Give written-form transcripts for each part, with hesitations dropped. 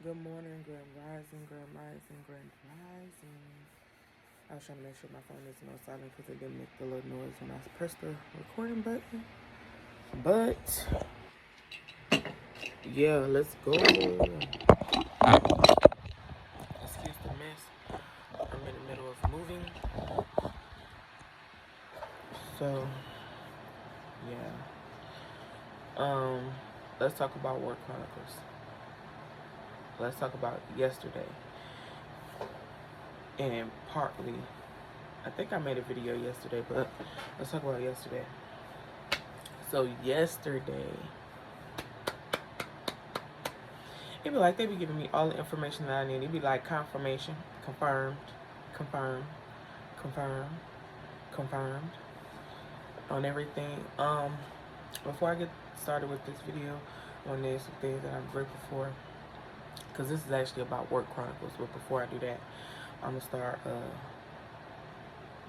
Good morning, grand rising, grand rising, grand rising. I was trying to make sure my phone isn't on silent because it didn't make the little noise when I pressed the recording button. But yeah, let's go. Excuse the mess. I'm in the middle of moving. So yeah. Um, let's talk about Work Chronicles. Let's talk about yesterday. And partly, I think I made a video yesterday, but let's talk about yesterday. So yesterday, it'd be like they be giving me all the information that I need. It'd be like confirmation, confirmed, confirmed, confirmed, confirmed on everything. Before I get started with this video, on this some things that I'm grateful for, because this is actually about Work Chronicles. But before I do that, I'm gonna start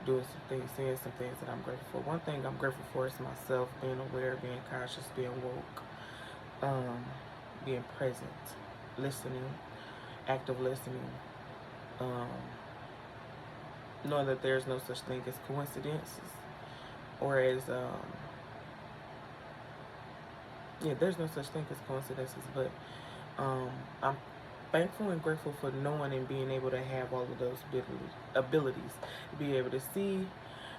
doing some things, saying some things that I'm grateful for. One thing I'm grateful for is myself, being aware, being conscious, being woke, being present, listening, active listening, um, knowing that there's no such thing as coincidences, or as yeah, there's no such thing as coincidences. But I'm thankful and grateful for knowing and being able to have all of those abilities, to be able to see,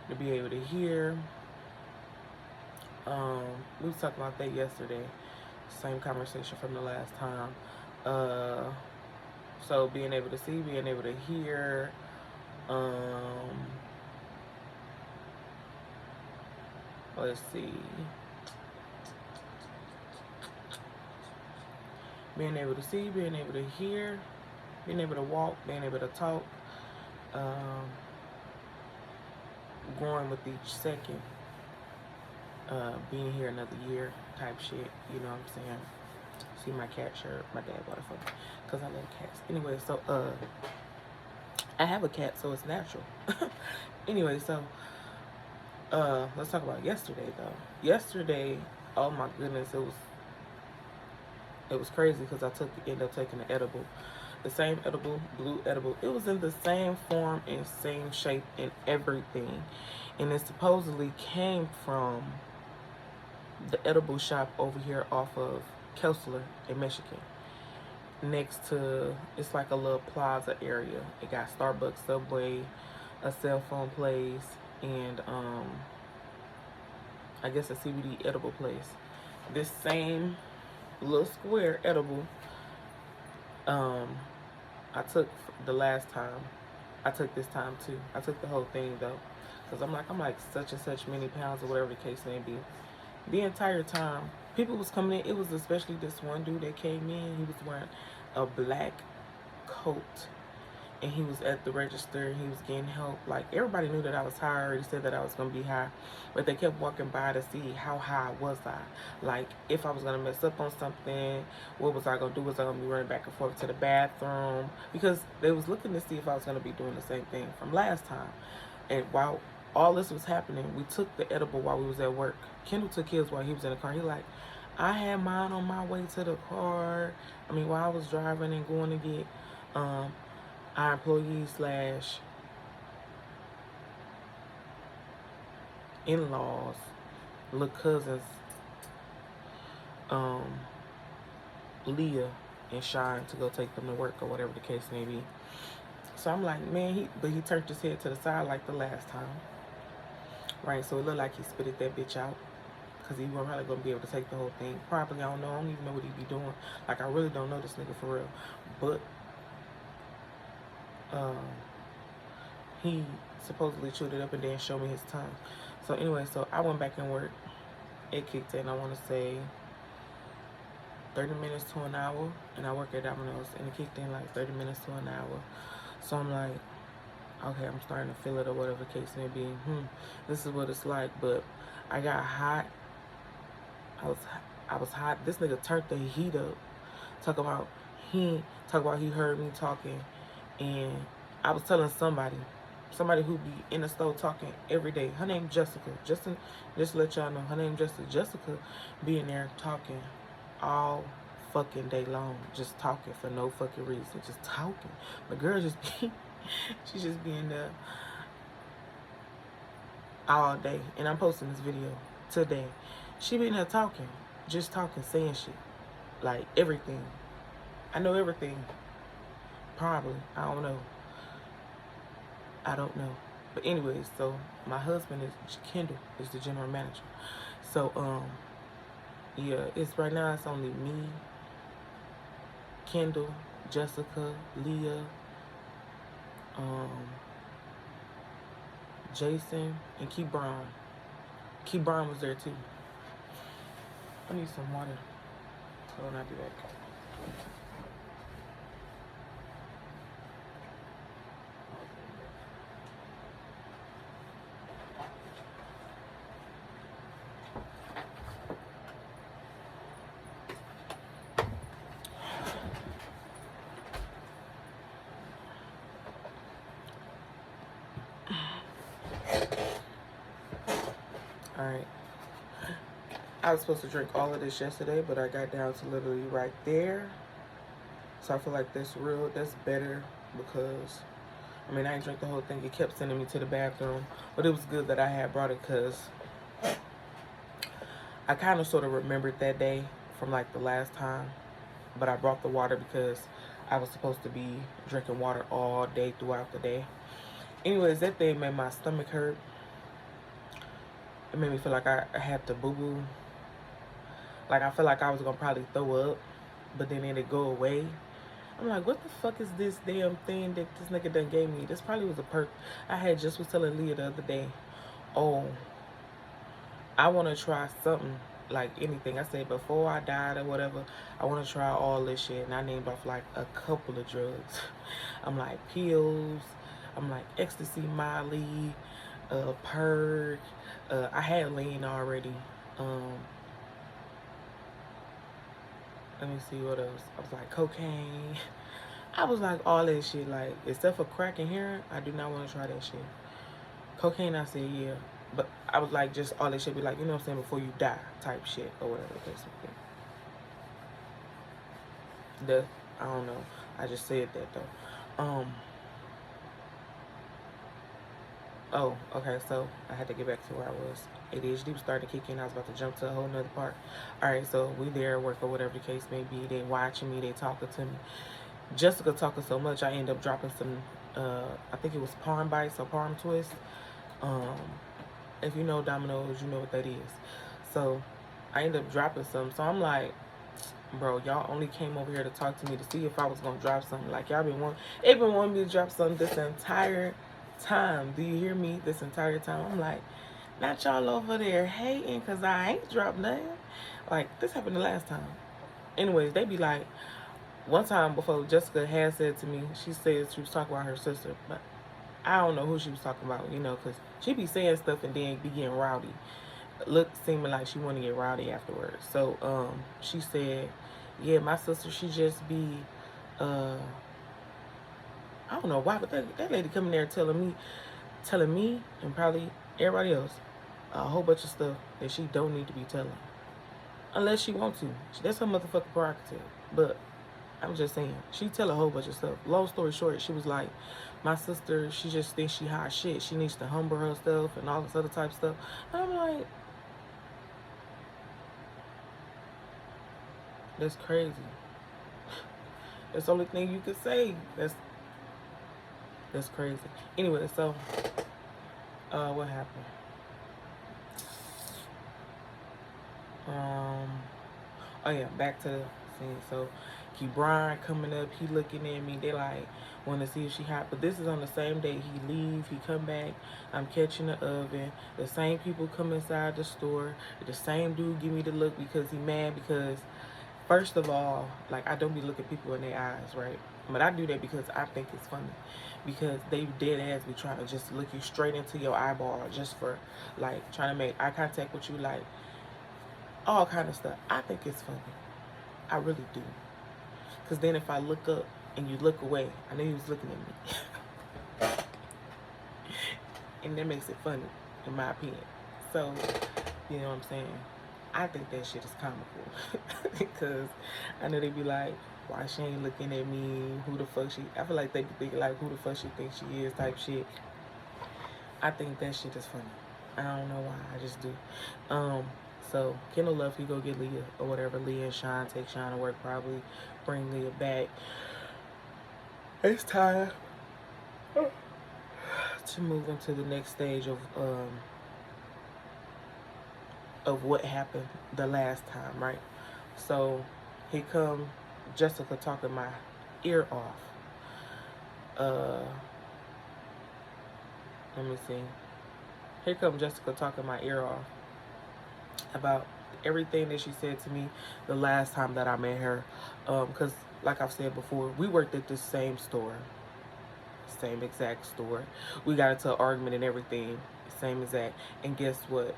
to be able to hear. We was talking about that yesterday. Same conversation from the last time. Uh, so being able to see, being able to hear. Let's see. Being able to see, being able to hear, being able to walk, being able to talk, um, growing with each second, being here another year type shit, you know what I'm saying? See my cat shirt, my dad bought it for me, because I love cats. Anyway, so, I have a cat, so it's natural. Anyway, so, let's talk about yesterday, though. Yesterday, oh my goodness, it was crazy because ended up taking the edible. The same edible, blue edible. It was in the same form and same shape and everything. And it supposedly came from the edible shop over here off of Kessler in Michigan. Next to, it's like a little plaza area. It got Starbucks, Subway, a cell phone place, and I guess a CBD edible place. This same little square edible, um, I took the last time. I took this time too. I took the whole thing though, because I'm like such and such many pounds or whatever the case may be. The entire time, people was coming in. It was especially this one dude that came in. He was wearing a black coat, and he was at the register. He was getting help. Like everybody knew that I was high. I already said that I was gonna be high, but they kept walking by to see how high was I. Like if I was gonna mess up on something, what was I gonna do? Was I gonna be running back and forth to the bathroom? Because they was looking to see if I was gonna be doing the same thing from last time. And while all this was happening, we took the edible while we was at work. Kendall took his while he was in the car. He like, I had mine on my way to the car. I mean, while I was driving and going to get um, our employees slash in-laws, little cousins, um, Leah and Shine to go take them to work or whatever the case may be. So I'm like, man, he turned his head to the side like the last time, right? So it looked like he spitted that bitch out because he wasn't really gonna be able to take the whole thing. Probably, I don't know. I don't even know what he be doing. Like I really don't know this nigga for real, but um, he supposedly chewed it up and then showed me his tongue. So anyway, so I went back and worked. It kicked in, I want to say 30 minutes to an hour, and I work at Domino's, and it kicked in like 30 minutes to an hour. So I'm like, okay, I'm starting to feel it or whatever the case may be. This is what it's like. But I got hot. I was hot. This nigga turned the heat up. Talk about he heard me talking, and I was telling somebody who be in the store talking every day. Her name Jessica. Just to let y'all know, her name Jessica. Jessica be in there talking all fucking day long, just talking for no fucking reason, just talking. The girl just be, she's just being there all day. And I'm posting this video today. She been there talking, just talking, saying shit, like everything. I know everything. Probably. I don't know. I don't know. But anyways, so my husband is Kendall, is the general manager. So yeah, it's right now it's only me, Kendall, Jessica, Leah, Jason, and Key Brown. Key Brown was there too. I need some water. Hold on, I'll be back. Alright. I was supposed to drink all of this yesterday, but I got down to literally right there. So I feel like that's better because, I mean, I didn't drink the whole thing. It kept sending me to the bathroom. But it was good that I had brought it because I kind of sort of remembered that day from like the last time. But I brought the water because I was supposed to be drinking water all day throughout the day. Anyways, that thing made my stomach hurt. It made me feel like I had to boo-boo. Like, I feel like I was going to probably throw up. But then it'd go away. I'm like, what the fuck is this damn thing that this nigga done gave me? This probably was a perk. I had just was telling Leah the other day, oh, I want to try something, like anything. I said, before I died or whatever, I want to try all this shit. And I named off like a couple of drugs. I'm like, pills. I'm like, ecstasy, Molly, perk. I had lean already. Let me see what else. I was like, cocaine. I was like, all that shit. Like, except for crack and heroin, I do not want to try that shit. Cocaine, I said, yeah. But I was like, just all that shit be like, you know what I'm saying, before you die type shit or whatever the case may be. I don't know. I just said that, though. Oh, okay, so I had to get back to where I was. ADHD was starting to kick in. I was about to jump to a whole nother part. All right, so we there at work or whatever the case may be. They watching me. They talking to me. Jessica talking so much, I end up dropping some, I think it was palm bites or palm twists. If you know Domino's, you know what that is. So I end up dropping some. So I'm like, bro, y'all only came over here to talk to me to see if I was going to drop something. Like, y'all been wanting me to drop something this entire time. Do you hear me? This entire time. I'm like, not y'all over there hating because I ain't dropped nothing. Like, this happened the last time. Anyways, they be like, one time before, Jessica had said to me, she said she was talking about her sister, but I don't know who she was talking about, you know, because she be saying stuff and then be getting rowdy. Seeming like she want to get rowdy afterwards. So, she said, yeah, my sister, she just be, I don't know why, but that lady coming there telling me and probably everybody else a whole bunch of stuff that she don't need to be telling. Unless she want to. That's her motherfucking prerogative. But I'm just saying, she tell a whole bunch of stuff. Long story short, she was like, my sister, she just thinks she hot shit. She needs to humble herself and all this other type of stuff. And I'm like, that's crazy. That's the only thing you could say. That's crazy. Anyway, so what happened? Oh yeah, back to the scene. So Key Brian coming up, he looking at me, they like want to see if she hot. But this is on the same day he leave, he come back, I'm catching the oven, the same people come inside the store, the same dude give me the look because he mad because first of all, like, I don't be looking people in their eyes, right? But I do that because I think it's funny. Because they dead ass be trying to just look you straight into your eyeball just for, like, trying to make eye contact with you, like, all kind of stuff. I think it's funny. I really do. Because then if I look up and you look away, I know you was looking at me. And that makes it funny, in my opinion. So, you know what I'm saying? I think that shit is comical. Because I know they be like, why she ain't looking at me? Who the fuck she? I feel like they be thinking like, who the fuck she thinks she is type shit. I think that shit is funny. I don't know why. I just do. Um, so Kendall left. He go get Leah or whatever. Leah and Sean take Sean to work. Probably bring Leah back. It's time to move into the next stage of what happened the last time, right? So he come Jessica talking my ear off. Let me see. Here come Jessica talking my ear off about everything that she said to me the last time that I met her. Because like I've said before, we worked at the same store. Same exact store. We got into an argument and everything. Same exact. And guess what?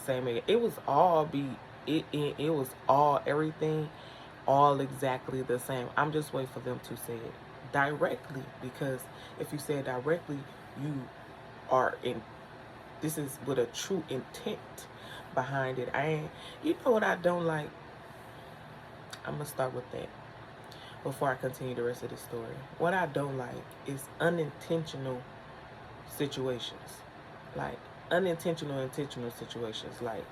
Same. It was all it was all everything all exactly the same. I'm just waiting for them to say it directly, because if you say it directly, you are in. This is with a true intent behind it. I ain't. You know what I don't like? I'm gonna start with that before I continue the rest of the story. What I don't like is unintentional situations, like unintentional intentional situations, like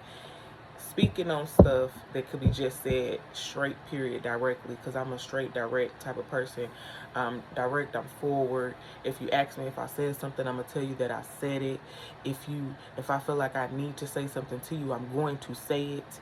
speaking on stuff that could be just said straight period directly, because I'm a straight direct type of person. I'm direct, I'm forward. If you ask me if I said something, I'm gonna tell you that I said it. If I feel like I need to say something to you, I'm going to say it.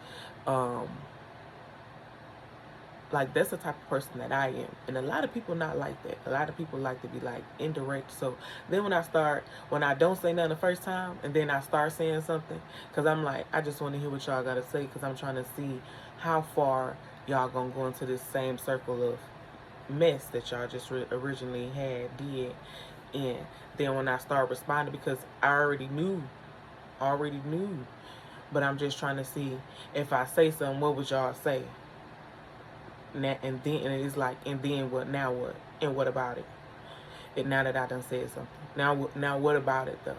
Like, that's the type of person that I am. And a lot of people not like that. A lot of people like to be like indirect. So then when I don't say nothing the first time, and then I start saying something, because I'm like, I just want to hear what y'all got to say, because I'm trying to see how far y'all going to go into this same circle of mess that y'all just originally did. And then when I start responding, because I already knew, but I'm just trying to see, if I say something, what would y'all say? And it's like, and then what? Now what? And what about it? And now that I done said something, now what about it though?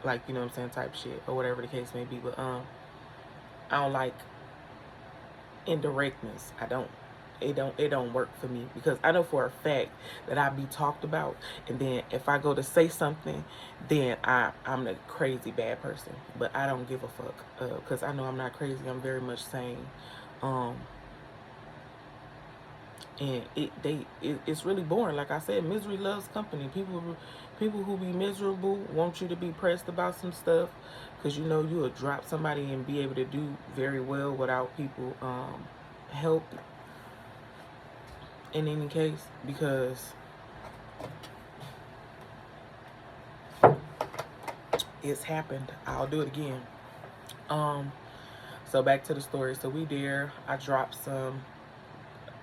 Like, you know what I'm saying, type shit, or whatever the case may be. But I don't like indirectness. It don't work for me, because I know for a fact that I be talked about, and then if I go to say something, then I'm the crazy bad person. But I don't give a fuck, because I know I'm not crazy. I'm very much sane. And it's really boring. Like I said, misery loves company. People who be miserable want you to be pressed about some stuff, because you know you'll drop somebody and be able to do very well without people help. In any case, because it's happened. I'll do it again. So back to the story. So we there. I dropped some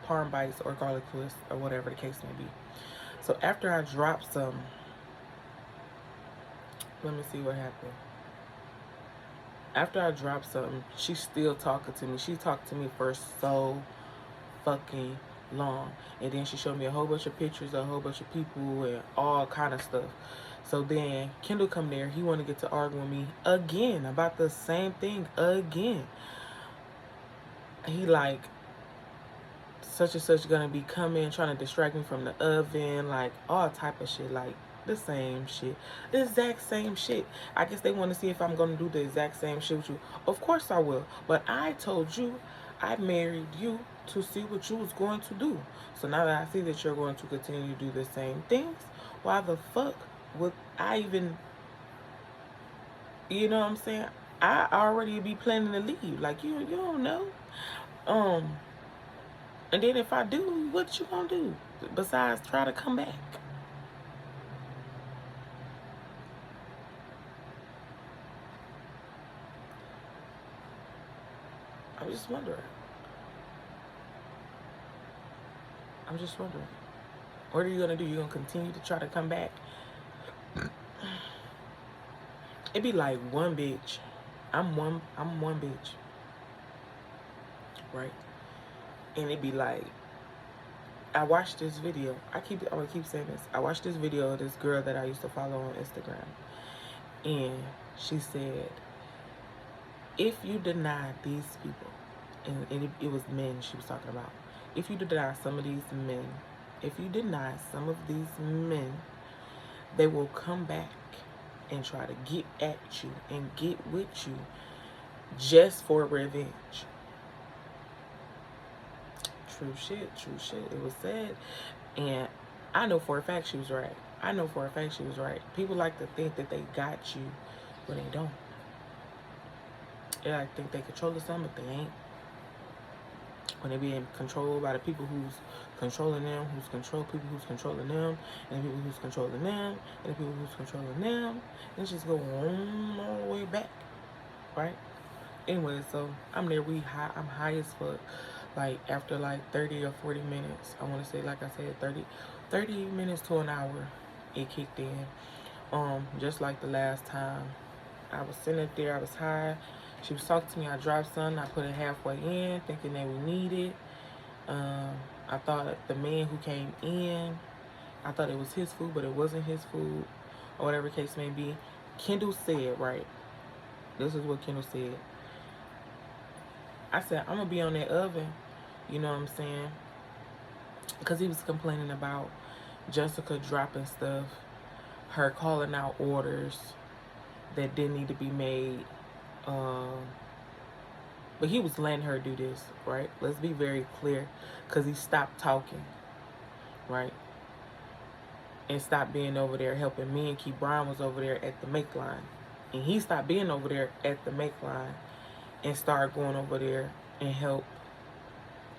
parm bites or garlic twists or whatever the case may be. So after I dropped some, let me see what happened. After I dropped something, she's still talking to me. She talked to me for so fucking long. And then she showed me a whole bunch of pictures of a whole bunch of people and all kind of stuff. So then Kendall come there. He want to get to argue with me again about the same thing again. He like, such and such gonna be coming, trying to distract me from the oven, like all type of shit, like the same shit, the exact same shit. I guess they want to see if I'm gonna do the exact same shit with you. Of course I will, but I told you I married you to see what you was going to do. So now that I see that you're going to continue to do the same things, why the fuck would I even, you know what I'm saying? I already be planning to leave. Like, you don't know. And then if I do, what you gonna do besides try to come back? I'm just wondering. What are you gonna do? You gonna continue to try to come back? It be like one bitch. I'm one bitch. Right? And it be like, I watched this video. I'm gonna keep saying this. I watched this video of this girl that I used to follow on Instagram. And she said, if you deny these people, and it was men she was talking about, if you deny some of these men, if you deny some of these men, they will come back and try to get at you and get with you just for revenge. True shit, true shit. It was said. And I know for a fact she was right. I know for a fact she was right. People like to think that they got you when they don't. They like to think they control something, but they ain't. When they being controlled by the people who's controlling them, people who's controlling them, and the people who's controlling them, and the people who's controlling them, and just go on all the way back, right? Anyway, so I'm there. I'm high as fuck. Like after like 30 or 40 minutes, I want to say, like I said, 30 minutes to an hour, it kicked in. Just like the last time, I was sitting up there. I was high. She was talking to me. I dropped something. I put it halfway in, thinking that we needed. I thought the man who came in, I thought it was his food, but it wasn't his food, or whatever case may be. Kendall said, right? This is what Kendall said. I said, I'm going to be on that oven. You know what I'm saying? Because he was complaining about Jessica dropping stuff, her calling out orders that didn't need to be made. But he was letting her do this, right? Let's be very clear, because he stopped talking, right? And stopped being over there helping me, and Keith Brown was over there at the make line. And he stopped being over there at the make line and started going over there and help,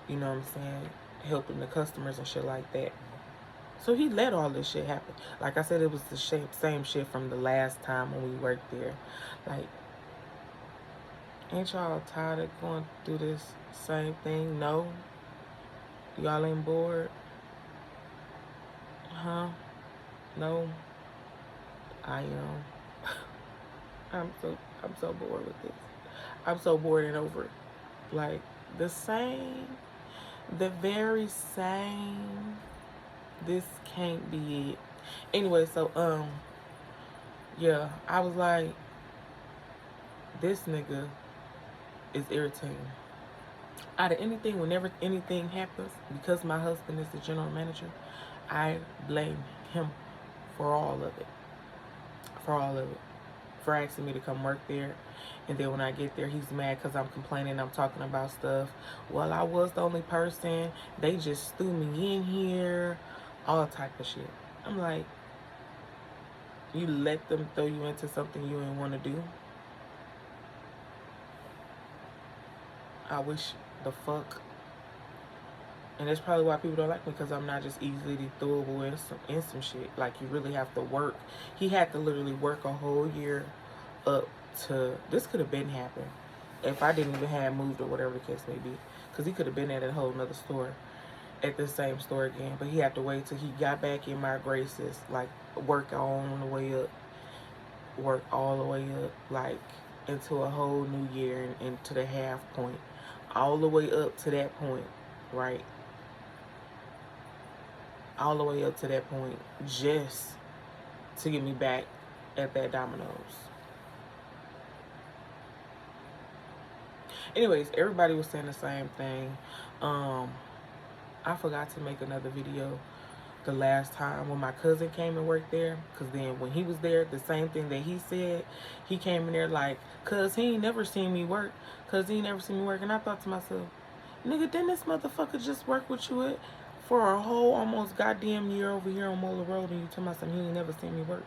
you know what I'm saying, helping the customers and shit like that. So he let all this shit happen. Like I said, it was the same shit from the last time when we worked there. Like, ain't y'all tired of going through this same thing? No? Y'all ain't bored? Huh? No? I am. I'm so bored with this. I'm so bored and over it. Like, the very same, this can't be it. Anyway, so, yeah, I was like, this nigga is irritating. Out of anything, whenever anything happens, because my husband is the general manager, I blame him for all of it. For all of it. For asking me to come work there. And then when I get there, he's mad because I'm complaining, I'm talking about stuff. Well, I was the only person. They just threw me in here. All type of shit. I'm like, you let them throw you into something you didn't want to do? I wish the fuck. And that's probably why people don't like me, because I'm not just easily throwable in some shit. Like, you really have to work. He had to literally work a whole year up to, this could have been happened if I didn't even have moved or whatever the case may be. Because he could have been at a whole nother store, at the same store again. But he had to wait till he got back in my graces. Like, work on the way up. Work all the way up. Like, into a whole new year and to the half point. All the way up to that point, right? All the way up to that point, just to get me back at that Domino's. Anyways, everybody was saying the same thing. I forgot to make another video the last time when my cousin came and worked there, because then when he was there, the same thing that he said, he came in there like, cuz he ain't never seen me work, and I thought to myself, nigga, didn't this motherfucker just work with you at for a whole almost goddamn year over here on Mola Road, and you tell me something, he ain't never seen me work?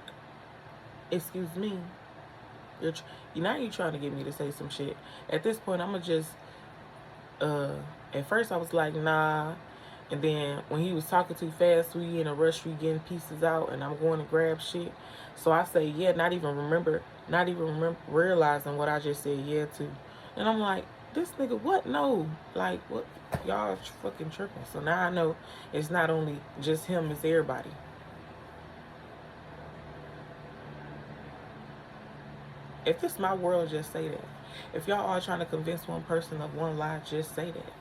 Excuse me. Now you trying to get me to say some shit. At this point, I'ma just, at first I was like, nah. And then when he was talking too fast, we in a rush, we getting pieces out, and I'm going to grab shit. So I say, yeah, not even realizing what I just said yeah to. And I'm like, this nigga, what? No. Like, what? Y'all fucking tripping. So now I know it's not only just him, it's everybody. If it's my world, just say that. If y'all are trying to convince one person of one lie, just say that.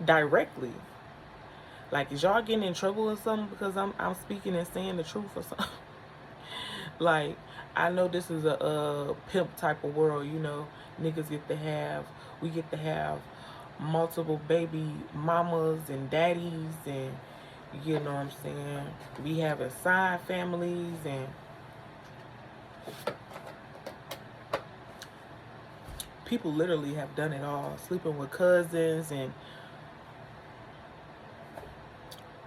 Directly. Like, is y'all getting in trouble or something because I'm speaking and saying the truth or something? Like, I know this is a pimp type of world, you know. Niggas we get to have multiple baby mamas and daddies, and you know what I'm saying. We have side families, and people literally have done it all, sleeping with cousins and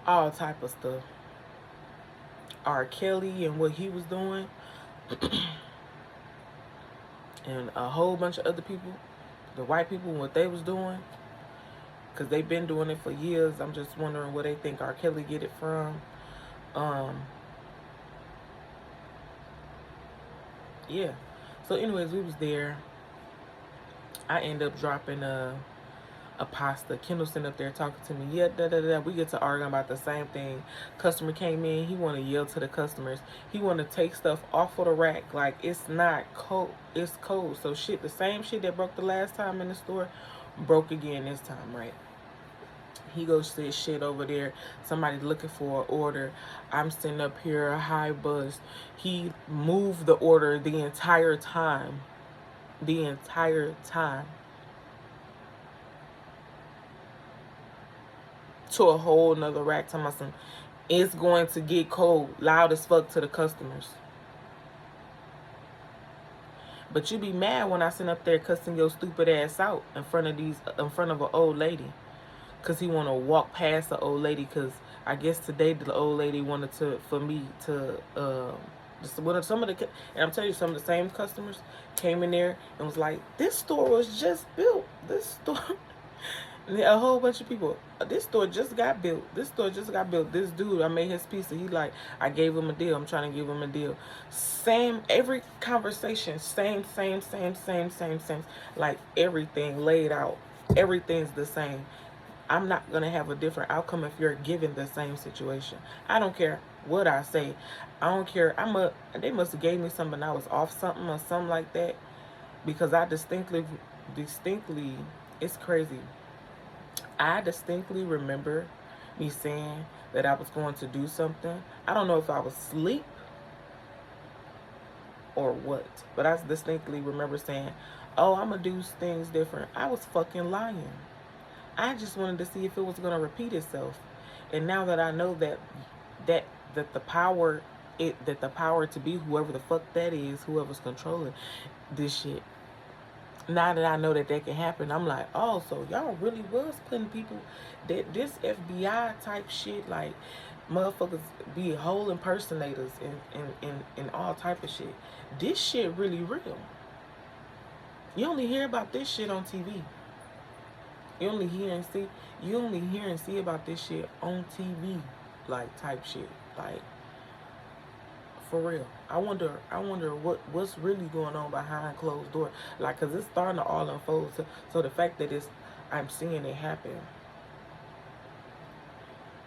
all type of stuff. R. Kelly and what he was doing, and a whole bunch of other people, the white people, and what they was doing, because they've been doing it for years. I'm just wondering where they think R. Kelly get it from. Yeah. So anyways, we was there. I end up dropping a pasta. Kendall sitting up there talking to me. Yeah, da da da. We get to arguing about the same thing. Customer came in. He want to yell to the customers. He want to take stuff off of the rack like it's not cold. It's cold. So shit, the same shit that broke the last time in the store, broke again this time, right? He goes to his shit over there. Somebody looking for an order. I'm sitting up here, high buzz. He moved the order the entire time. The entire time. To a whole nother rack. Talking about some, it's going to get cold, loud as fuck to the customers. But you be mad when I sit up there cussing your stupid ass out in front of an old lady, cause he want to walk past the old lady. Cause I guess today the old lady wanted for me to some of the, and I'm telling you, some of the same customers came in there and was like, this store was just built. This store. A whole bunch of people. This store just got built. This store just got built. This dude, I made his pizza. He like, I gave him a deal. I'm trying to give him a deal. Same, every conversation, same. Like everything laid out. Everything's the same. I'm not going to have a different outcome if you're given the same situation. I don't care what I say. I don't care. They must have gave me something. I was off something or something like that. Because I distinctly, it's crazy. I distinctly remember me saying that I was going to do something. I don't know if I was asleep or what, but I distinctly remember saying, oh, I'm going to do things different. I was fucking lying. I just wanted to see if it was going to repeat itself. And now that I know that the power to be whoever the fuck that is, whoever's controlling this shit, now that I know that can happen, I'm like, oh, so y'all really was putting people, that this FBI type shit, like motherfuckers be whole impersonators and all type of shit. This shit really real. You only hear about this shit on TV. You only hear and see about this shit on TV, like type shit, like for real. I wonder what's really going on behind closed doors, like, cause it's starting to all unfold. So the fact that I'm seeing it happen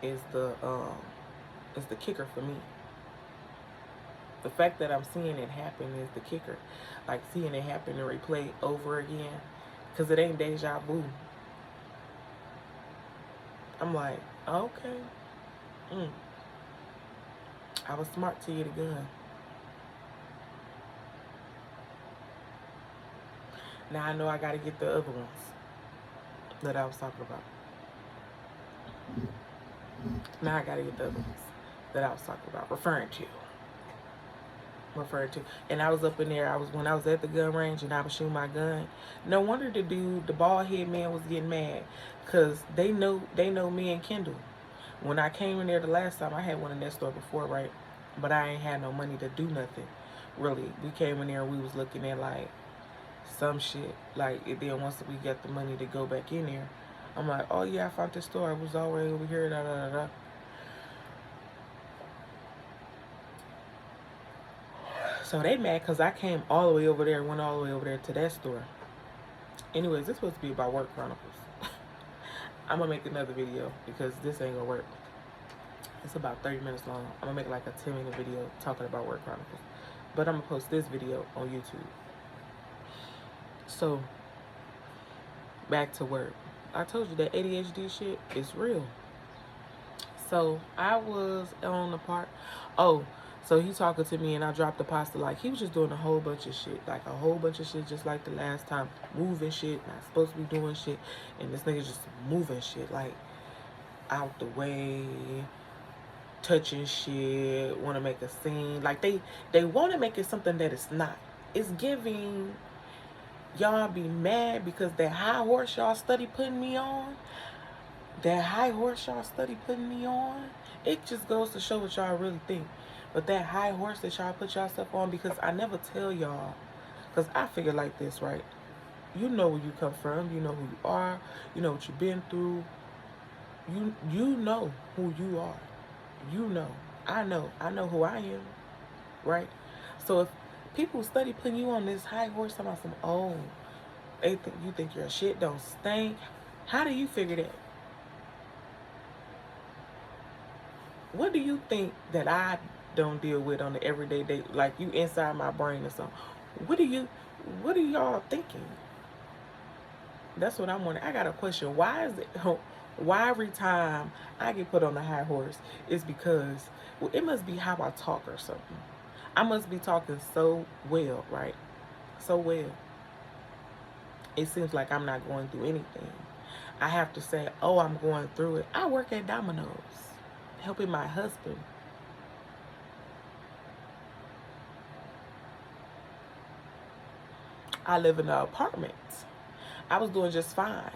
is the kicker for me. The fact that I'm seeing it happen is the kicker, like seeing it happen and replay over again, cause it ain't deja vu. I'm like, okay, I was smart to get a gun. Now I know I gotta get the other ones that I was talking about. Now I gotta get the other ones that I was talking about, referring to. And I was up in there, when I was at the gun range and I was shooting my gun. No wonder the bald head man was getting mad, cause they know me and Kendall. When I came in there the last time, I had one in that store before, right? But I ain't had no money to do nothing, really. We came in there and we was looking at like some shit, like, and then once we got the money to go back in there, I'm like, oh yeah, I found this store. I was already over here, da da da da. So they mad because I came all the way over there, went all the way over there to that store. Anyways, this supposed to be about work chronicles. I'm going to make another video because this ain't going to work. It's about 30 minutes long. I'm going to make like a 10-minute video talking about work chronicles. But I'm going to post this video on YouTube. So, back to work. I told you that ADHD shit is real. So, I was on the part. Oh, So he talking to me and I dropped the pasta. Like, he was just doing a whole bunch of shit. Like, a whole bunch of shit just like the last time. Moving shit. Not supposed to be doing shit. And this nigga just moving shit. Like, out the way. Touching shit. Want to make a scene. Like, they want to make it something that it's not. It's giving... Y'all be mad because that high horse y'all study putting me on. That high horse y'all study putting me on. It just goes to show what y'all really think. But that high horse that y'all put yourself on, because I never tell y'all, because I figure like this, right? You know where you come from. You know who you are. You know what you've been through. You know who you are. You know. I know. I know who I am, right? So if people study putting you on this high horse, talking about some, oh, you think your shit don't stink. How do you figure that? What do you think that I don't deal with on the everyday day? Like, you inside my brain or something. What are y'all thinking? That's what I'm wondering. I got a question. Why is it, why every time I get put on the high horse is because, well, it must be how I talk or something. I must be talking so well, right? So well. It seems like I'm not going through anything. I have to say, oh, I'm going through it. I work at Domino's, helping my husband. I live in an apartment. I was doing just fine.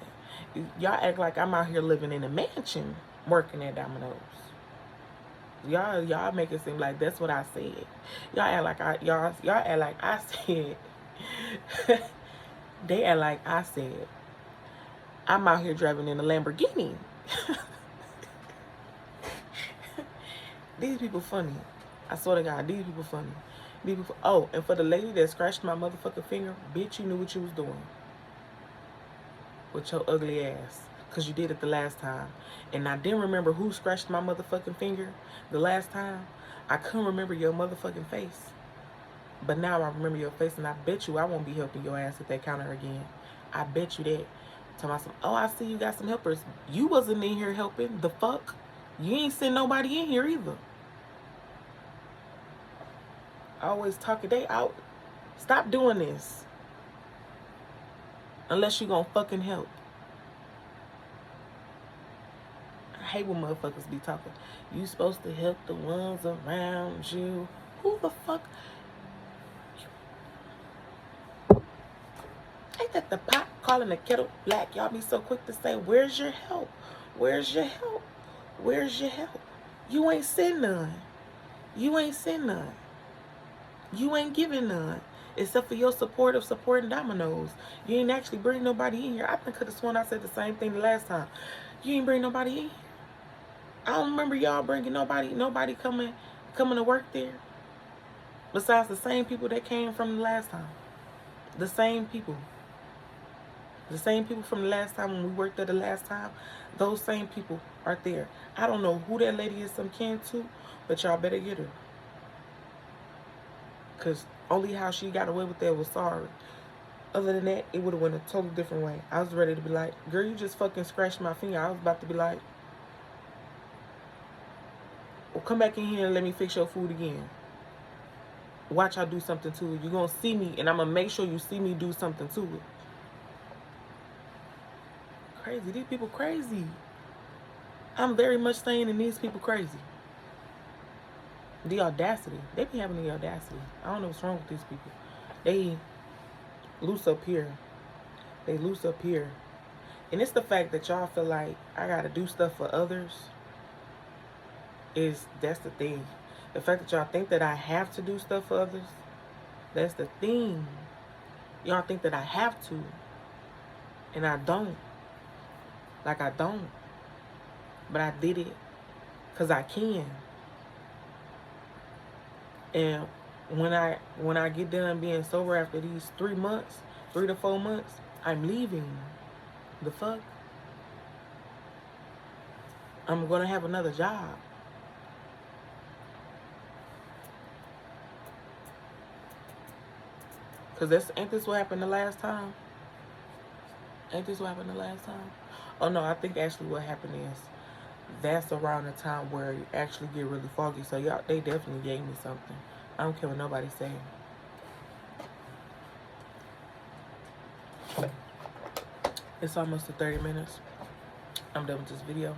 Y'all act like I'm out here living in a mansion working at Domino's. Y'all make it seem like that's what I said. Y'all act like I said. They act like I said I'm out here driving in a Lamborghini. These people funny. I swear to God, these people funny. Oh, and for the lady that scratched my motherfucking finger, bitch, you knew what you was doing with your ugly ass, because you did it the last time. And I didn't remember who scratched my motherfucking finger the last time. I couldn't remember your motherfucking face. But now I remember your face, and I bet you I won't be helping your ass at that counter again. I bet you that. Tell myself, oh, I see you got some helpers. You wasn't in here helping. The fuck? You ain't send nobody in here either. Always talking. They out. Stop doing this. Unless you gonna fucking help. I hate when motherfuckers be talking. You supposed to help the ones around you. Who the fuck? Ain't that the pot calling the kettle black? Y'all be so quick to say, where's your help? Where's your help? Where's your help? You ain't send none. You ain't send none. You ain't giving none. Except for your support of supporting Domino's. You ain't actually bring nobody in here. I could have sworn I said the same thing the last time. You ain't bring nobody in here. I don't remember y'all bringing nobody coming to work there. Besides the same people that came from the last time. The same people. The same people from the last time when we worked there the last time. Those same people are there. I don't know who that lady is some kin to, but y'all better get her. Because only how she got away with that was sorry. Other than that, it would have went a totally different way. I was ready to be like, girl, you just fucking scratched my finger. I was about to be like, well, come back in here and let me fix your food again. Watch I do something to it. You're going to see me, and I'm going to make sure you see me do something to it. Crazy. These people crazy. I'm very much saying that these people crazy. The audacity. They be having the audacity. I don't know what's wrong with these people. They loose up here. They loose up here. And it's the fact that y'all feel like I got to do stuff for others. That's the thing. The fact that y'all think that I have to do stuff for others. That's the thing. Y'all think that I have to. And I don't. Like, I don't. But I did it. Because I can. And when I get done being sober after these 3 to 4 months, I'm leaving. The fuck? I'm going to have another job. Because ain't this what happened the last time? Ain't this what happened the last time? Oh, no, I think actually what happened is that's around the time where it actually get really foggy. So y'all, they definitely gave me something. I don't care what nobody say. It's almost to 30 minutes. I'm done with this video.